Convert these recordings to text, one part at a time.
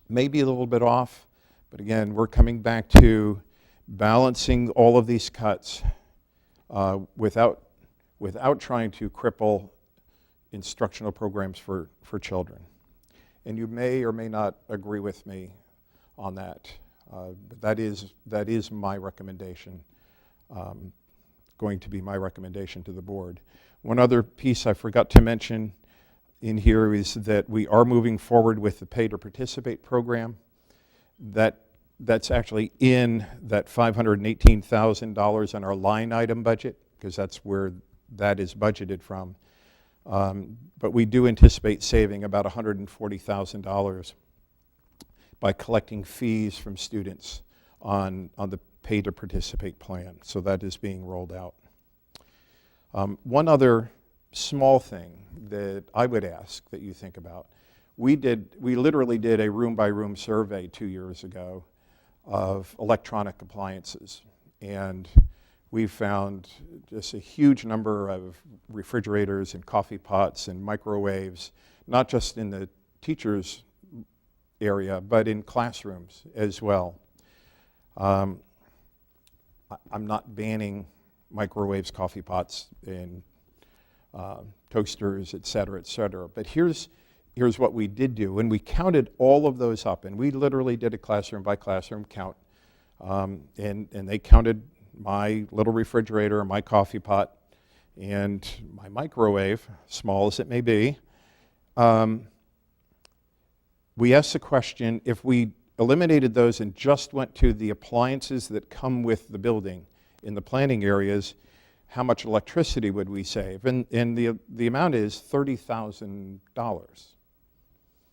Maybe a little bit off, but again, we're coming back to balancing all of these cuts without trying to cripple instructional programs for children. And you may or may not agree with me on that, but that is my recommendation, going to be my recommendation to the board. One other piece I forgot to mention in here is that we are moving forward with the Pay to Participate program. That's actually in that $518,000 on our line item budget, because that's where that is budgeted from. But we do anticipate saving about $140,000 by collecting fees from students on the Pay to Participate plan. So that is being rolled out. One other small thing that I would ask that you think about. We literally did a room-by-room survey 2 years ago of electronic appliances, and we found just a huge number of refrigerators and coffee pots and microwaves, not just in the teachers' area, but in classrooms as well. I'm not banning microwaves, coffee pots, and toasters, et cetera, but here's what we did do. And we counted all of those up, and we literally did a classroom by classroom count, and they counted my little refrigerator, my coffee pot, and my microwave, small as it may be. We asked the question, if we eliminated those and just went to the appliances that come with the building in the planning areas, how much electricity would we save? And the amount is $30,000.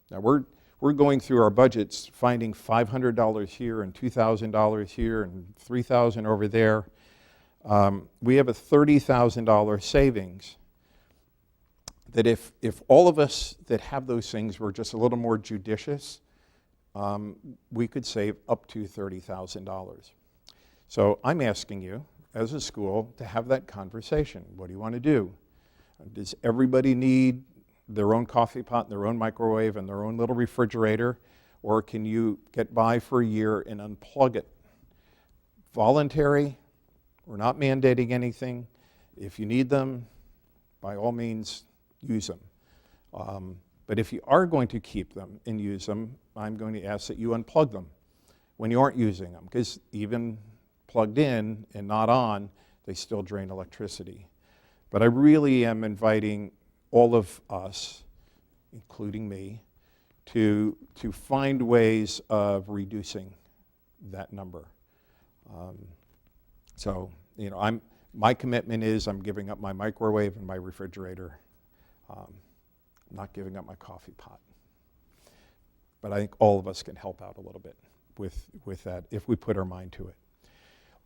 Now we're going through our budgets, finding $500 here and $2,000 here and $3,000 over there. We have a $30,000 savings that if all of us that have those things were just a little more judicious, we could save up to $30,000. So I'm asking you, as a school, to have that conversation. What do you want to do? Does everybody need their own coffee pot, their own microwave, and their own little refrigerator? Or can you get by for a year and unplug it? Voluntary, we're not mandating anything. If you need them, by all means, use them. But if you are going to keep them and use them, I'm going to ask that you unplug them when you aren't using them, because even plugged in and not on, they still drain electricity. But I really am inviting all of us, including me, to find ways of reducing that number. So, my commitment is I'm giving up my microwave and my refrigerator. I'm not giving up my coffee pot. But I think all of us can help out a little bit with that if we put our mind to it.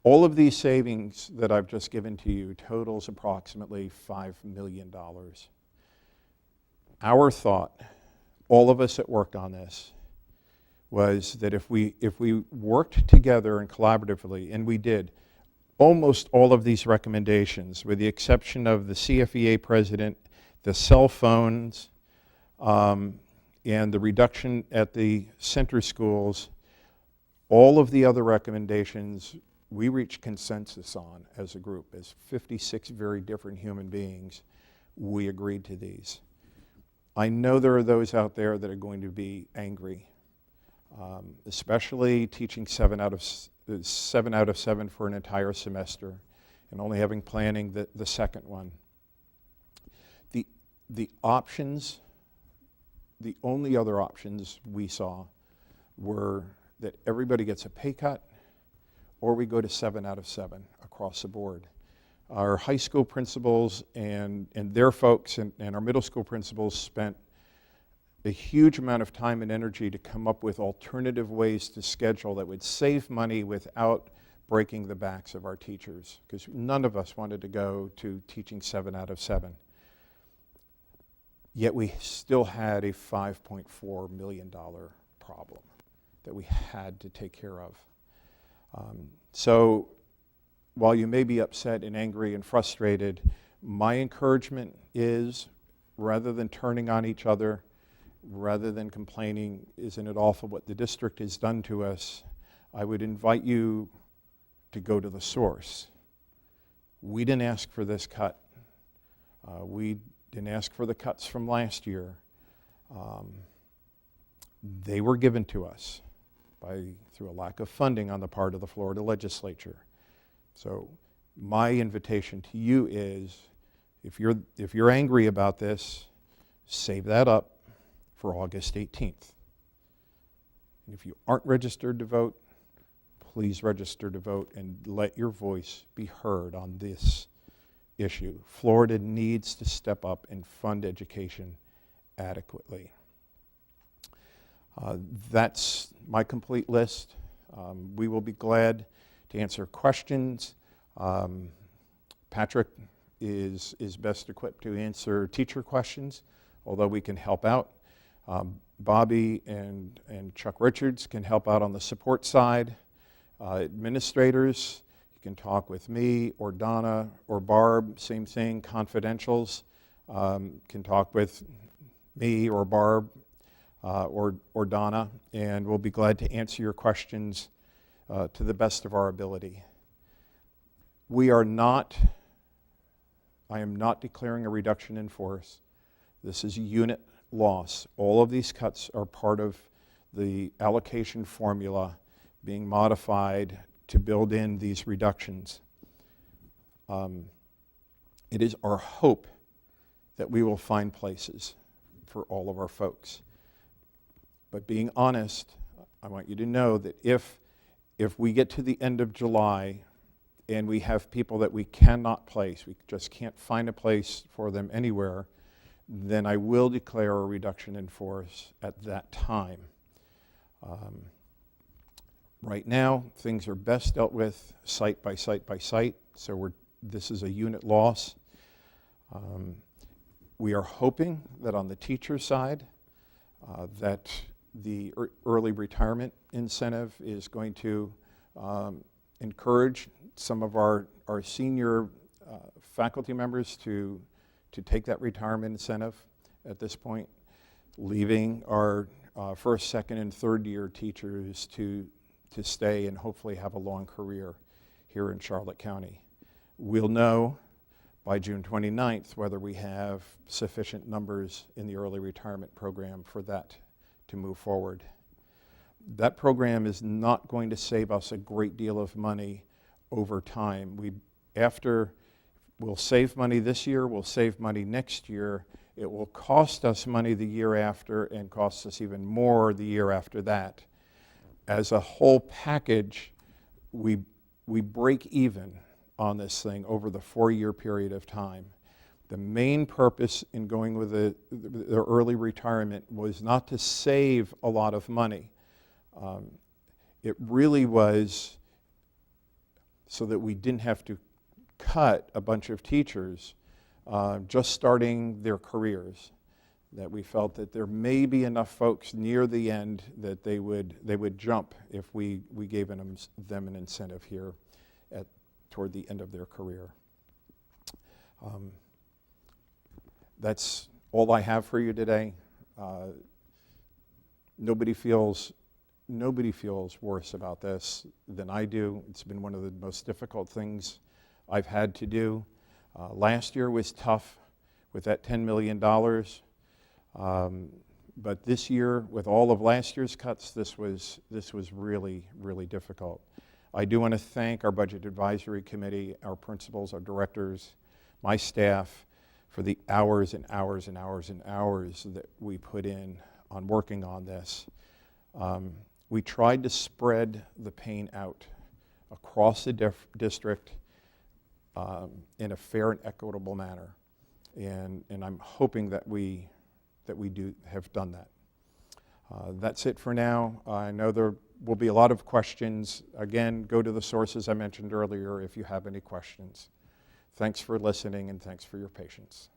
All of these savings that I've just given to you totals approximately $5 million. Our thought, all of us that worked on this, was that if we worked together and collaboratively, and we did, almost all of these recommendations, with the exception of the CFEA president, the cell phones, and the reduction at the center schools, all of the other recommendations we reached consensus on as a group. As 56 very different human beings, we agreed to these. I know there are those out there that are going to be angry, especially teaching 7 out of 7 for an entire semester and only having planning the second one. The options, the only other options we saw were that everybody gets a pay cut, or we go to 7 out of 7 across the board. Our high school principals and their folks and our middle school principals spent a huge amount of time and energy to come up with alternative ways to schedule that would save money without breaking the backs of our teachers, because none of us wanted to go to teaching 7 out of 7. Yet we still had a $5.4 million problem that we had to take care of. So while you may be upset and angry and frustrated, my encouragement is, rather than turning on each other rather than complaining, isn't it awful what the district has done to us, I would invite you to go to the source. We didn't ask for this cut. We didn't ask for the cuts from last year. They were given to us through a lack of funding on the part of the Florida legislature. So my invitation to you is, if you're angry about this, save that up for August 18th. And if you aren't registered to vote, please register to vote and let your voice be heard on this issue. Florida needs to step up and fund education adequately. That's my complete list. We will be glad to answer questions. Patrick is best equipped to answer teacher questions, although we can help out. Bobby and Chuck Richards can help out on the support side. Administrators, you can talk with me or Donna or Barb, same thing. Confidentials can talk with me or Barb or Donna, and we'll be glad to answer your questions to the best of our ability. I am not declaring a reduction in force. This is a unit loss. All of these cuts are part of the allocation formula being modified to build in these reductions. It is our hope that we will find places for all of our folks. But being honest, I want you to know that if we get to the end of July and we have people that we cannot place, we just can't find a place for them anywhere, then I will declare a reduction in force at that time. Right now, things are best dealt with site by site by site, so this is a unit loss. We are hoping that on the teacher side, that the early retirement incentive is going to encourage some of our senior faculty members to take that retirement incentive at this point, leaving our first, second, and third year teachers to stay and hopefully have a long career here in Charlotte County. We'll know by June 29th whether we have sufficient numbers in the early retirement program for that to move forward. That program is not going to save us a great deal of money over time. We'll save money this year, we'll save money next year. It will cost us money the year after and cost us even more the year after that. As a whole package, we break even on this thing over the 4-year period of time. The main purpose in going with the early retirement was not to save a lot of money. It really was so that we didn't have to cut a bunch of teachers just starting their careers, that we felt that there may be enough folks near the end that they would jump if we gave them an incentive here toward the end of their career. That's all I have for you today. Nobody feels worse about this than I do. It's been one of the most difficult things I've had to do. Last year was tough with that $10 million. But this year, with all of last year's cuts, this was really, really difficult. I do want to thank our Budget Advisory Committee, our principals, our directors, my staff, for the hours and hours and hours and hours that we put in on working on this. We tried to spread the pain out across the district in a fair and equitable manner. And I'm hoping that we have done that. That's it for now. I know there will be a lot of questions. Again, go to the sources I mentioned earlier if you have any questions. Thanks for listening and thanks for your patience.